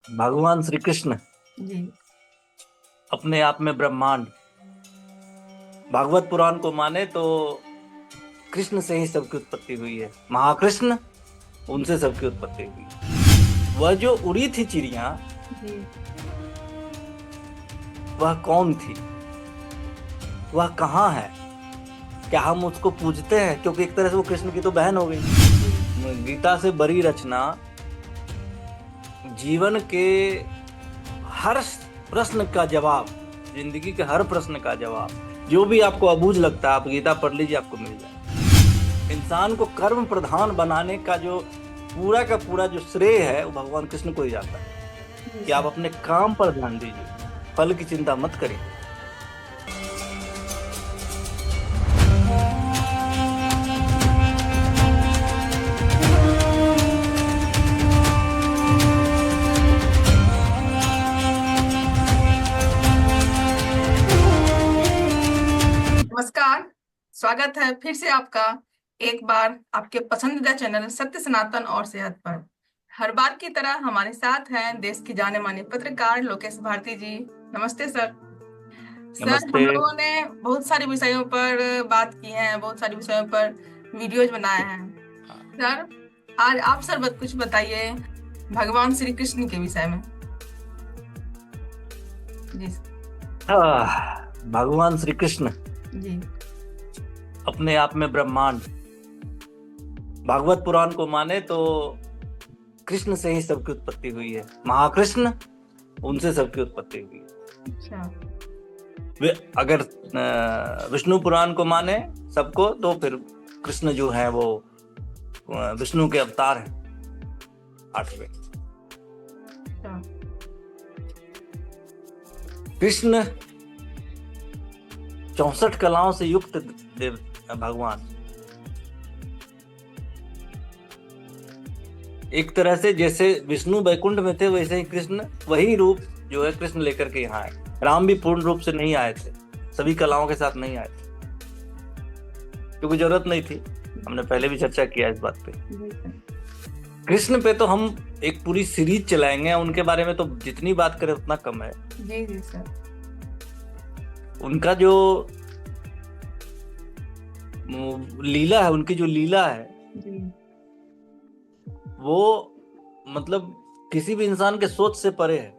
भगवान श्री कृष्ण जी। अपने आप में ब्रह्मांड। भागवत पुराण को माने तो कृष्ण से ही सबकी उत्पत्ति हुई है। महाकृष्ण, उनसे सबकी उत्पत्ति हुई। वह जो उड़ी थी चिड़िया, जी। वह कौन थी? वह कहाँ है? क्या हम उसको पूजते हैं? क्योंकि एक तरह से वो कृष्ण की तो बहन हो गई। गीता से बड़ी रचना, जीवन के हर प्रश्न का जवाब, जिंदगी के हर प्रश्न का जवाब, जो भी आपको अबूझ लगता है आप गीता पढ़ लीजिए, आपको मिल जाए। इंसान को कर्म प्रधान बनाने का जो पूरा का पूरा जो श्रेय है वो भगवान कृष्ण को ही जाता है कि आप अपने काम पर ध्यान दीजिए, फल की चिंता मत करिए। नमस्कार। स्वागत है फिर से आपका एक बार आपके पसंदीदा चैनल सत्य सनातन और सेहत पर। हर बार की तरह हमारे साथ हैं देश की जाने माने पत्रकार लोकेश भारती जी। नमस्ते सर। सर, नमस्ते। हम लोगों ने बहुत सारे विषयों पर बात की है, बहुत सारे विषयों पर वीडियोज बनाए हैं। सर, आज आप सर कुछ बताइए भगवान श्री कृष्ण के विषय में। जी भगवान श्री कृष्ण जी। अपने आप में ब्रह्मांड। भागवत पुराण को माने तो कृष्ण से ही सबकी उत्पत्ति हुई है। महाकृष्ण, उनसे सबकी उत्पत्ति हुई है। अच्छा। अगर विष्णु पुराण को माने सबको, तो फिर कृष्ण जो है वो विष्णु के अवतार हैं, 8वें। अच्छा। कृष्ण 64 कलाओं से युक्त देव भगवान। एक तरह से जैसे विष्णु वैकुंठ में थे, वैसे ही कृष्ण वही रूप जो है कृष्ण लेकर के यहाँ आए। राम भी पूर्ण रूप से नहीं आए थे, सभी कलाओं के साथ नहीं आए थे, क्योंकि जरूरत नहीं थी। हमने पहले भी चर्चा किया इस बात पे। कृष्ण पे तो हम एक पूरी सीरीज चलाएंगे, उनके बारे में तो जितनी बात करें उतना कम है। जी जी सर। उनका जो लीला है, उनकी जो लीला है जी। वो मतलब किसी भी इंसान के सोच से परे है।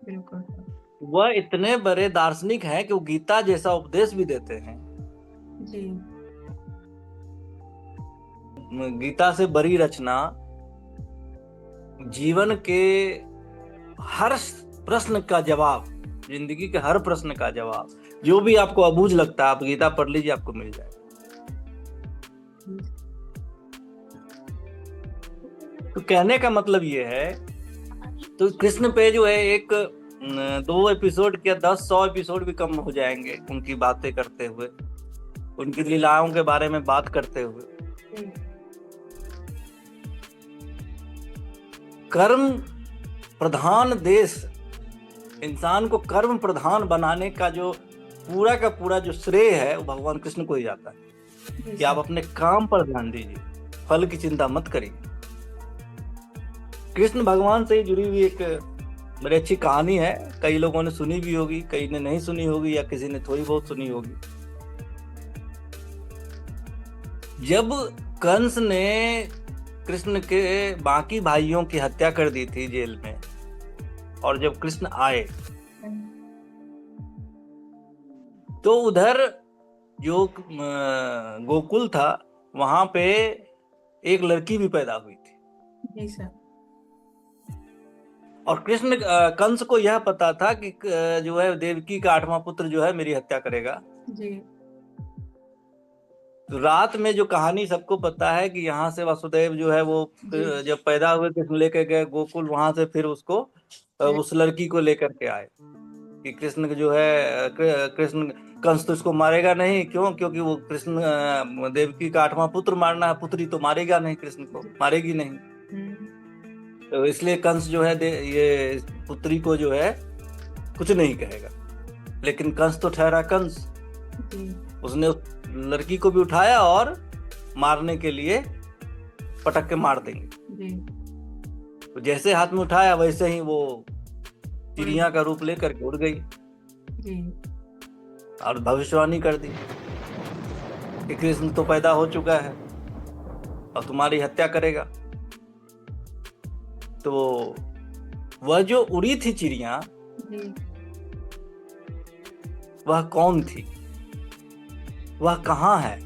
बिल्कुल। वह इतने बड़े दार्शनिक हैं कि वो गीता जैसा उपदेश भी देते हैं। जी। गीता से बड़ी रचना, जीवन के हर प्रश्न का जवाब, जिंदगी के हर प्रश्न का जवाब, जो भी आपको अबूझ लगता है आप गीता पढ़ लीजिए, आपको मिल जाएगा। तो कहने का मतलब ये है, तो कृष्ण पे जो है एक 2 एपिसोड क्या 10-100 एपिसोड भी कम हो जाएंगे उनकी बातें करते हुए, उनकी लीलाओं के बारे में बात करते हुए। कर्म प्रधान देश, इंसान को कर्म प्रधान बनाने का जो पूरा का पूरा जो श्रेय है वो भगवान कृष्ण को ही जाता है कि आप अपने काम पर ध्यान दीजिए, फल की चिंता मत करिए। कृष्ण भगवान से जुड़ी हुई एक बड़ी अच्छी कहानी है। कई लोगों ने सुनी भी होगी, कई ने नहीं सुनी होगी, या किसी ने थोड़ी बहुत सुनी होगी। जब कंस ने कृष्ण के बाकी भाइयों की हत्या कर दी थी जेल में, और जब कृष्ण आए तो उधर जो गोकुल था वहां पे एक लड़की भी पैदा हुई थी। जी सर। और कृष्ण कंस को यह पता था कि जो है देवकी का 8वां पुत्र जो है मेरी हत्या करेगा। जी। तो रात में जो कहानी सबको पता है कि यहाँ से वासुदेव जो है वो जब पैदा हुए कृष्ण लेकर गए गोकुल, वहां से फिर उसको उस लड़की को लेकर के आए कि कृष्ण जो है कृष्ण कंस तो इसको मारेगा नहीं। क्यों? क्योंकि वो कृष्ण देवकी का 8वां पुत्र मारना है, पुत्री तो मारेगा नहीं, कृष्ण को मारेगी नहीं। तो इसलिए कंस जो है ये पुत्री को जो है कुछ नहीं कहेगा। लेकिन कंस तो ठहरा कंस, उसने उस लड़की को भी उठाया और मारने के लिए पटक के मार देंगे। तो जैसे हाथ में उठाया वैसे ही वो चिड़िया का रूप लेकर के उड़ गई जी और भविष्यवाणी कर दी कि कृष्ण तो पैदा हो चुका है और तुम्हारी हत्या करेगा। तो वह जो उड़ी थी चिड़िया, जी वह कौन थी, वह कहाँ है?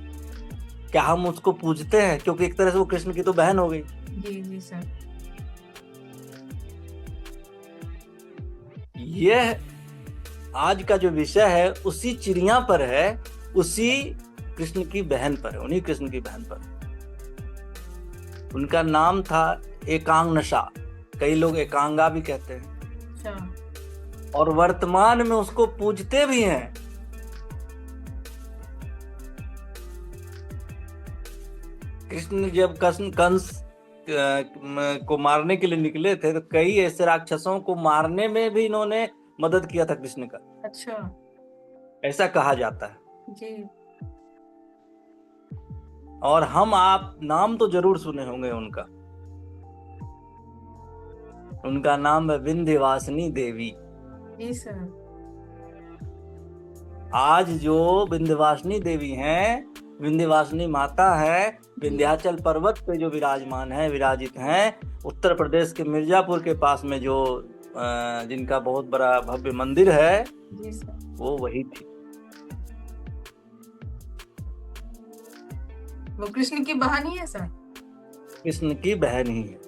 क्या हम उसको पूजते हैं? क्योंकि एक तरह से वो कृष्ण की तो बहन हो गई। जी सर। यह आज का जो विषय है उसी चिड़िया पर है, उसी कृष्ण की बहन पर है, उन्हीं कृष्ण की बहन पर। उनका नाम था एकांगनशा, कई लोग एकांगा भी कहते हैं, अच्छा। और वर्तमान में उसको पूजते भी हैं। कृष्ण जब कंस को मारने के लिए निकले थे तो कई ऐसे राक्षसों को मारने में भी इन्होंने मदद किया था कृष्ण का, अच्छा ऐसा कहा जाता है। जी। और हम आप नाम तो जरूर सुने होंगे उनका। उनका नाम है विंध्यवासिनी देवी। जी सर। आज जो विंध्यवासिनी देवी हैं, विंध्यवासिनी माता है, विंध्याचल पर्वत पे जो विराजमान है, विराजित हैं, उत्तर प्रदेश के मिर्जापुर के पास में जो जिनका बहुत बड़ा भव्य मंदिर है, जी सर। वो वही थी। वो कृष्ण की बहन ही है सर? कृष्ण की बहन ही है।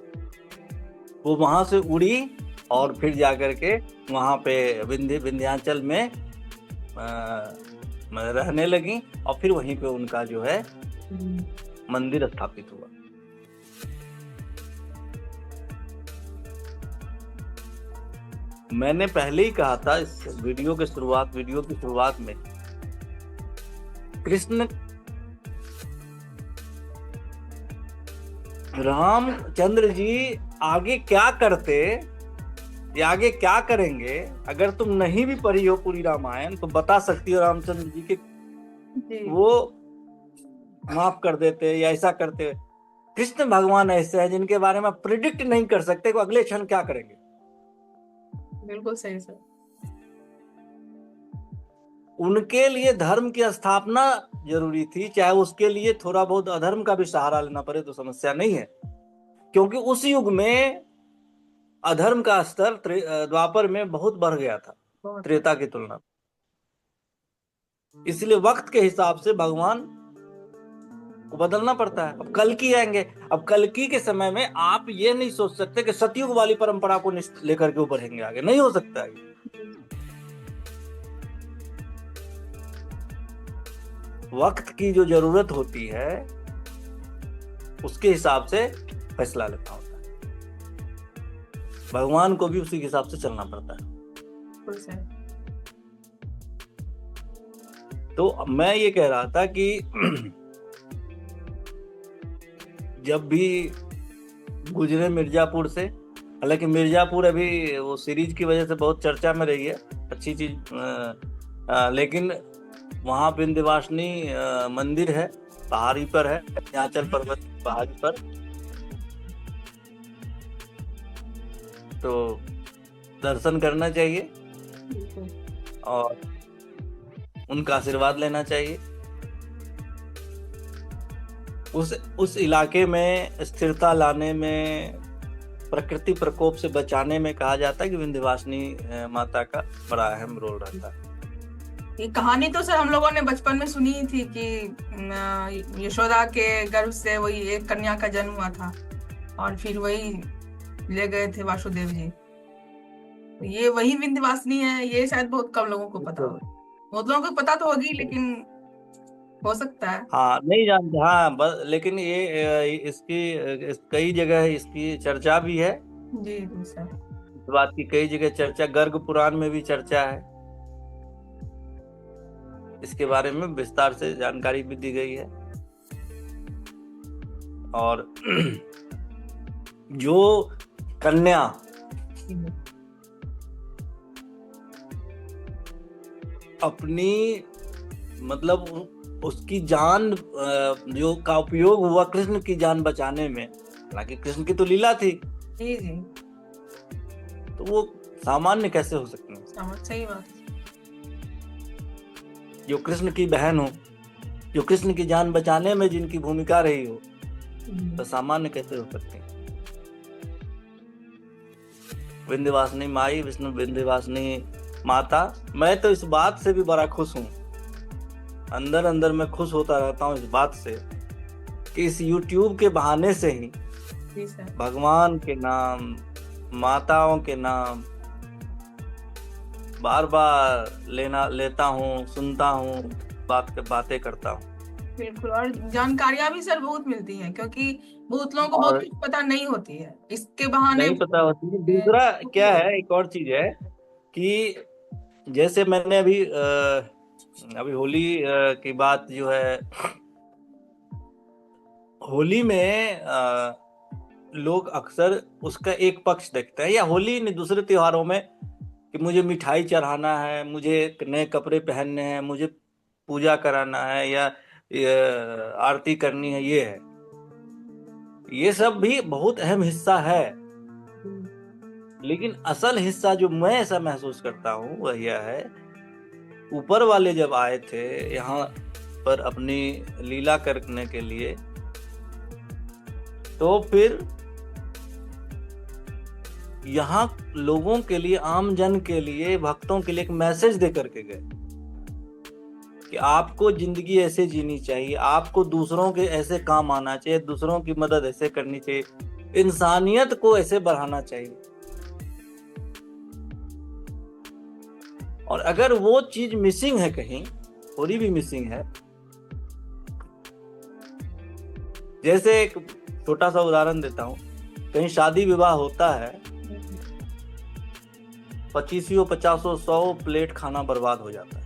वो वहां से उड़ी और फिर जाकर के वहां पे विंध्याचल में रहने लगी और फिर वहीं पे उनका जो है मंदिर स्थापित हुआ। मैंने पहले ही कहा था इस वीडियो की शुरुआत में, कृष्ण रामचंद्र जी आगे क्या करते या आगे क्या करेंगे, अगर तुम नहीं भी पढ़ी हो पूरी रामायण तो बता सकती हो रामचंद्र जी के वो माफ कर देते या ऐसा करते। कृष्ण भगवान ऐसे हैं जिनके बारे में प्रिडिक्ट नहीं कर सकते कि अगले क्षण क्या करेंगे। बिल्कुल सही सर। उनके लिए धर्म की स्थापना जरूरी थी, चाहे उसके लिए थोड़ा बहुत अधर्म का भी सहारा लेना पड़े तो समस्या नहीं है, क्योंकि उस युग में अधर्म का स्तर द्वापर में बहुत बढ़ गया था त्रेता की तुलना। इसलिए वक्त के हिसाब से भगवान को बदलना पड़ता है। अब कल्कि आएंगे, अब कल्कि के समय में आप ये नहीं सोच सकते कि सतयुग वाली परंपरा को लेकर के बढ़ेंगे आगे, नहीं हो सकता है। वक्त की जो जरूरत होती है उसके हिसाब से फैसला लेना होता है, भगवान को भी उसी के हिसाब से चलना पड़ता है। तो मैं ये कह रहा था कि जब भी गुजरे मिर्जापुर से, हालांकि मिर्जापुर अभी वो सीरीज की वजह से बहुत चर्चा में रही है, अच्छी चीज, लेकिन वहां विंध्यवासिनी मंदिर है, पहाड़ी पर है, विंध्याचल पर्वत पहाड़ी पर, तो दर्शन करना चाहिए और उनका आशीर्वाद लेना चाहिए। उस इलाके में स्थिरता लाने में, प्रकृति प्रकोप से बचाने में कहा जाता है कि विंध्यवासिनी माता का बड़ा अहम रोल रहता है। ये कहानी तो सर हम लोगों ने बचपन में सुनी थी कि यशोदा के गर्भ से वही एक कन्या का जन्म हुआ था और फिर वही ले गए थे वासुदेव जी। ये वही विंध्यवासिनी है, ये शायद बहुत कम लोगों को पता हो। बहुत लोगों को पता तो होगी लेकिन हो सकता है हाँ नहीं जानते, हाँ बस, लेकिन ये इसकी कई जगह इसकी चर्चा भी है। जी सर। इस बात की कई जगह चर्चा, गर्ग पुराण में भी चर्चा है, इसके बारे में विस्तार से जानकारी भी दी गई है। और जो कन्या अपनी मतलब उसकी जान जो का उपयोग हुआ कृष्ण की जान बचाने में, हालांकि कृष्ण की तो लीला थी, जी जी, तो वो सामान्य कैसे हो सकते हैं? समझ, सही बात। जो कृष्ण की बहन हो, जो कृष्ण की जान बचाने में जिनकी भूमिका रही हो, तो सामान्य कैसे हो सकते हैं? विंध्यवासिनी माई, विष्णु विंध्यवासिनी माता। मैं तो इस बात से भी बड़ा खुश हूँ, अंदर अंदर मैं खुश होता रहता हूँ इस बात से कि इस YouTube के बहाने से ही जी सर, भगवान के नाम, माताओं के नाम बार बार लेता हूँ, सुनता हूँ, बातें करता हूँ। बिल्कुल। और जानकारियां भी सर बहुत मिलती हैं, क्योंकि बहुत लोगों को बहुत और कुछ पता नहीं होती है, इसके बहाने नहीं पता होती है। दूसरा क्या है, एक और चीज है कि जैसे मैंने अभी होली की बात जो है, होली में लोग अक्सर उसका एक पक्ष देखते हैं, या होली नहीं दूसरे त्योहारों में, कि मुझे मिठाई चढ़ाना है, मुझे नए कपड़े पहनने हैं, मुझे पूजा कराना है, या आरती करनी है। ये सब भी बहुत अहम हिस्सा है, लेकिन असल हिस्सा जो मैं ऐसा महसूस करता हूँ वह यह है, ऊपर वाले जब आए थे यहाँ पर अपनी लीला करने के लिए, तो फिर यहाँ लोगों के लिए, आम जन के लिए, भक्तों के लिए एक मैसेज दे करके गए कि आपको जिंदगी ऐसे जीनी चाहिए, आपको दूसरों के ऐसे काम आना चाहिए, दूसरों की मदद ऐसे करनी चाहिए, इंसानियत को ऐसे बढ़ाना चाहिए। और अगर वो चीज मिसिंग है कहीं, थोड़ी भी मिसिंग है, जैसे एक छोटा सा उदाहरण देता हूँ, कहीं शादी विवाह होता है, 2500-5000-100 प्लेट खाना बर्बाद हो जाता है,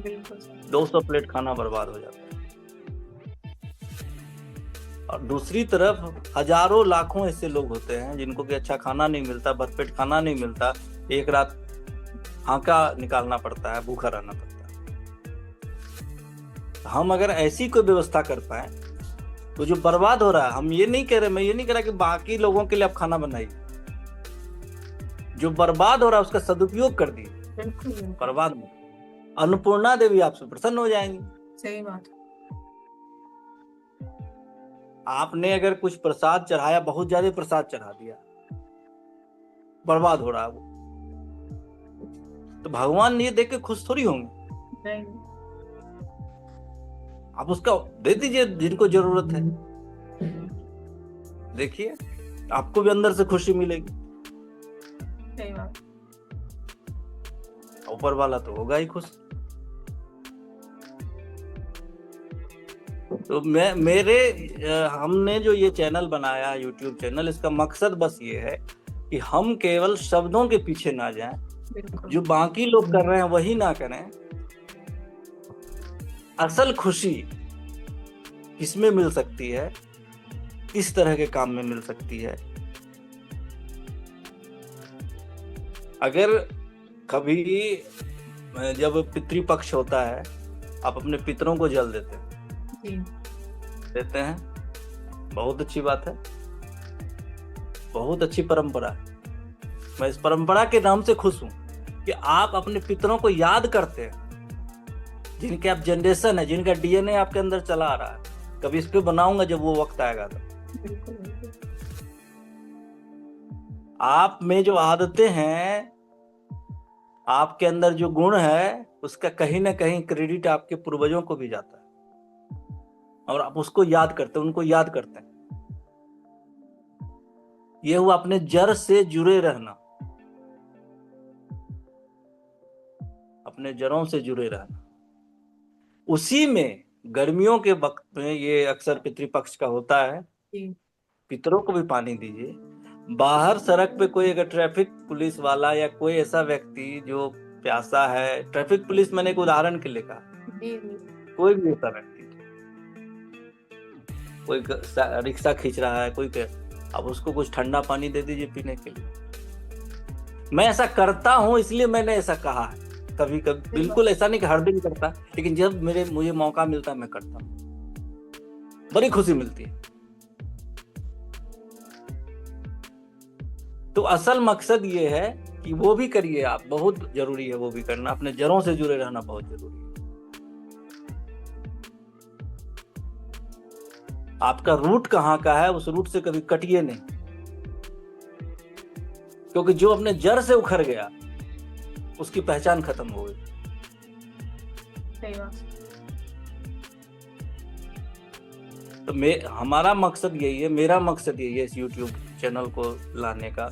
बिल्कुल 200 प्लेट खाना बर्बाद हो जाता है। और दूसरी तरफ हजारों लाखों ऐसे लोग होते हैं जिनको कि अच्छा खाना नहीं मिलता, भरपेट खाना नहीं मिलता, एक रात हांका निकालना पड़ता है, भूखा रहना पड़ता है। हम अगर ऐसी कोई व्यवस्था कर पाए तो जो बर्बाद हो रहा है, मैं ये नहीं कह रहा कि बाकी लोगों के लिए आप खाना बनाइए, जो बर्बाद हो रहा है उसका सदुपयोग कर दिए, बिल्कुल, बर्बाद में अन्नपूर्णा देवी आपसे प्रसन्न हो जाएंगी। सही बात। आपने अगर कुछ प्रसाद चढ़ाया, बहुत ज्यादा प्रसाद चढ़ा दिया, बर्बाद हो रहा है वो, तो भगवान ये देख के खुश थोड़ी होंगे। नहीं, आप उसका दे दीजिए जिनको जरूरत है, देखिए आपको भी अंदर से खुशी मिलेगी, सही बात। ऊपर वाला तो होगा ही खुश। तो हमने जो ये चैनल बनाया, YouTube चैनल, इसका मकसद बस ये है कि हम केवल शब्दों के पीछे ना जाएं, बिल्कुल, जो बाकी लोग कर रहे हैं वही ना करें। असल खुशी किसमें मिल सकती है, किस तरह के काम में मिल सकती है। अगर कभी जब पितृपक्ष होता है, आप अपने पितरों को जल देते हैं, बहुत अच्छी बात है, बहुत अच्छी परंपरा है। मैं इस परंपरा के नाम से खुश हूं कि आप अपने पितरों को याद करते हैं, जिनके आप जनरेशन है, जिनका DNA आपके अंदर चला आ रहा है। कभी इस पे बनाऊंगा जब वो वक्त आएगा तो। आप में जो आदतें हैं, आपके अंदर जो गुण है, उसका कहीं ना कहीं क्रेडिट आपके पूर्वजों को भी जाता है, और आप उसको याद करते हैं, उनको याद करते हैं। ये हुआ अपने जड़ से जुड़े रहना, अपने जड़ों से जुड़े रहना। उसी में गर्मियों के वक्त में ये अक्सर पितृपक्ष का होता है, पितरों को भी पानी दीजिए। बाहर सड़क पे कोई अगर ट्रैफिक पुलिस वाला या कोई ऐसा व्यक्ति जो प्यासा है, ट्रैफिक पुलिस मैंने एक उदाहरण के लिए कहा, कोई भी ऐसा व्यक्ति, कोई रिक्शा खींच रहा है, कोई अब उसको कुछ ठंडा पानी दे दीजिए पीने के लिए। मैं ऐसा करता हूं, इसलिए मैंने ऐसा कहा है। कभी कभी, बिल्कुल ऐसा नहीं कि हर दिन करता, लेकिन जब मुझे मौका मिलता है मैं करता हूं, बड़ी खुशी मिलती है। तो असल मकसद ये है कि वो भी करिए आप, बहुत जरूरी है वो भी करना, अपने जड़ों से जुड़े रहना बहुत जरूरी है। आपका रूट कहाँ का है, उस रूट से कभी कटिए नहीं, क्योंकि जो अपने जड़ से उखड़ गया उसकी पहचान खत्म हो गई। सही बात। तो हमारा मकसद यही है, मेरा मकसद यही है इस YouTube चैनल को लाने का,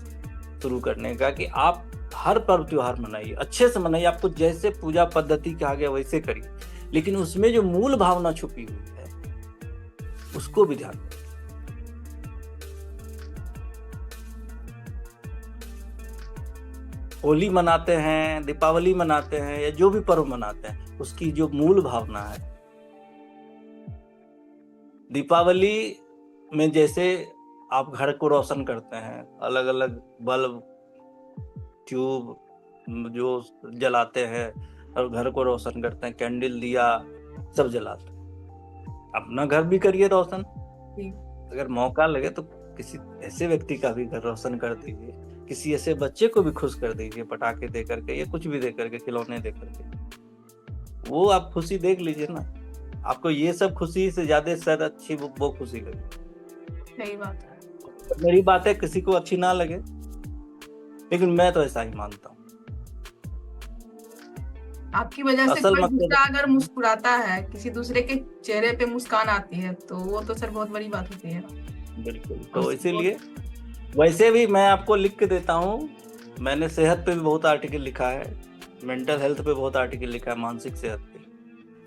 शुरू करने का, कि आप हर पर्व त्योहार मनाइए, अच्छे से मनाइए, आपको जैसे पूजा पद्धति कहा गया वैसे करिए, लेकिन उसमें जो मूल भावना छुपी हुई है उसको भी ध्यान दें। होली मनाते हैं, दीपावली मनाते हैं, या जो भी पर्व मनाते हैं, उसकी जो मूल भावना है। दीपावली में जैसे आप घर को रोशन करते हैं, अलग अलग बल्ब, ट्यूब जो जलाते हैं और घर को रोशन करते हैं, कैंडल, दिया सब जलाते हैं। अपना घर भी करिए रोशन, अगर मौका लगे तो किसी ऐसे व्यक्ति का भी घर रोशन कर दीजिए, किसी ऐसे बच्चे को भी खुश कर दीजिए, पटाखे दे करके या कुछ भी दे करके, खिलौने दे करके, वो आप खुशी देख लीजिए ना। आपको ये सब खुशी से ज्यादा शायद अच्छी वो खुशी लगे। सही बात है। मेरी बात है किसी को अच्छी ना लगे, लेकिन मैं तो ऐसा ही मानता हूँ। आपकी वजह से असल कोई मकसद दूसरा अगर मुस्कुराता है, किसी दूसरे के चेहरे पे मुस्कान आती है, तो वो तो सर बहुत बड़ी बात होती है। बिल्कुल, तो इसीलिए वैसे भी मैं आपको लिख के देता हूँ, मैंने सेहत पे भी बहुत आर्टिकल लिखा है, मेंटल हेल्थ पे बहुत आर्टिकल लिखा है, मानसिक सेहत पे।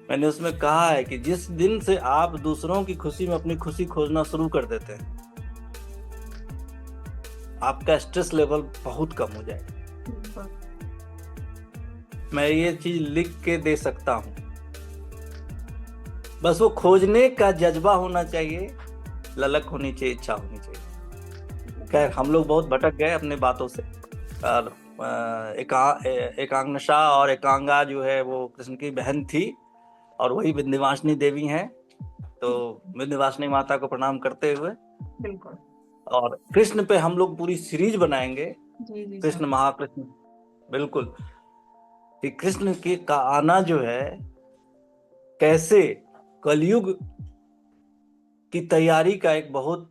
मैंने उसमें कहा है कि जिस दिन से आप दूसरों की खुशी में अपनी खुशी खोजना शुरू कर देते हैं, आपका स्ट्रेस लेवल बहुत कम हो जाएगा। मैं ये चीज लिख के दे सकता हूँ, बस वो खोजने का जज्बा होना चाहिए, ललक होनी चाहिए, इच्छा होनी चाहिए। खैर, हम लोग बहुत भटक गए अपने बातों से। और एकांगशा और एकांगा जो है वो कृष्ण की बहन थी, और वही विंध्यवासिनी देवी हैं। तो विंध्यवासिनी माता को प्रणाम करते हुए, बिल्कुल, और कृष्ण पे हम लोग पूरी सीरीज बनाएंगे, जी कृष्ण महाकृष्ण, बिल्कुल, कि कृष्ण के का आना जो है कैसे कलयुग की तैयारी का एक बहुत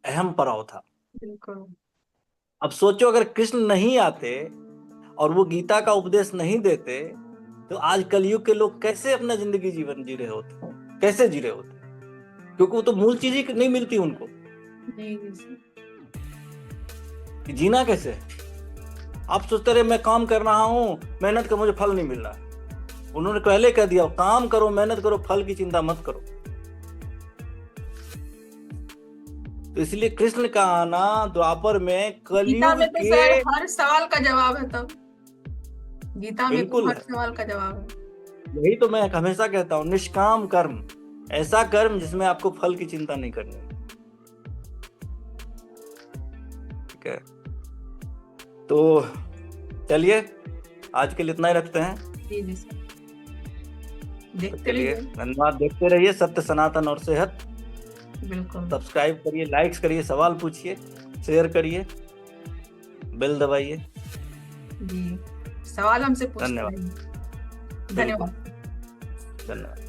अहम पड़ाव था। बिल्कुल। अब सोचो, अगर कृष्ण नहीं आते और वो गीता का उपदेश नहीं देते, तो आज कलयुग के लोग कैसे अपना जिंदगी जीवन जी रहे होते, कैसे जी रहे होते, क्योंकि वो तो मूल चीज ही नहीं मिलती उनको। कि जीना कैसे है? आप सोचते रहे मैं काम कर रहा हूं, मेहनत का मुझे फल नहीं मिल रहा। उन्होंने पहले कह दिया, काम करो, मेहनत करो, फल की चिंता मत करो। तो इसलिए कृष्ण का आना द्वापर में कलयुग में तो के सर हर सवाल का जवाब है। तब गीता में तो बिल्कुल हर सवाल का जवाब है। यही तो मैं हमेशा कहता हूँ, निष्काम कर्म, ऐसा कर्म जिसमें आपको फल की चिंता नहीं करनी। ठीक है, तो चलिए आज के लिए इतना ही रखते हैं। जी सर, देखते चलिए, रहिए। धन्यवाद। देखते रहिए सत्य, सनातन और सेहत। बिल्कुल, सब्सक्राइब करिए, लाइक्स करिए, सवाल पूछिए, शेयर करिए, बेल दबाइए। जी, सवाल हमसे पूछते धन्यवाद। रहिए। धन्यवाद। धन्यवाद।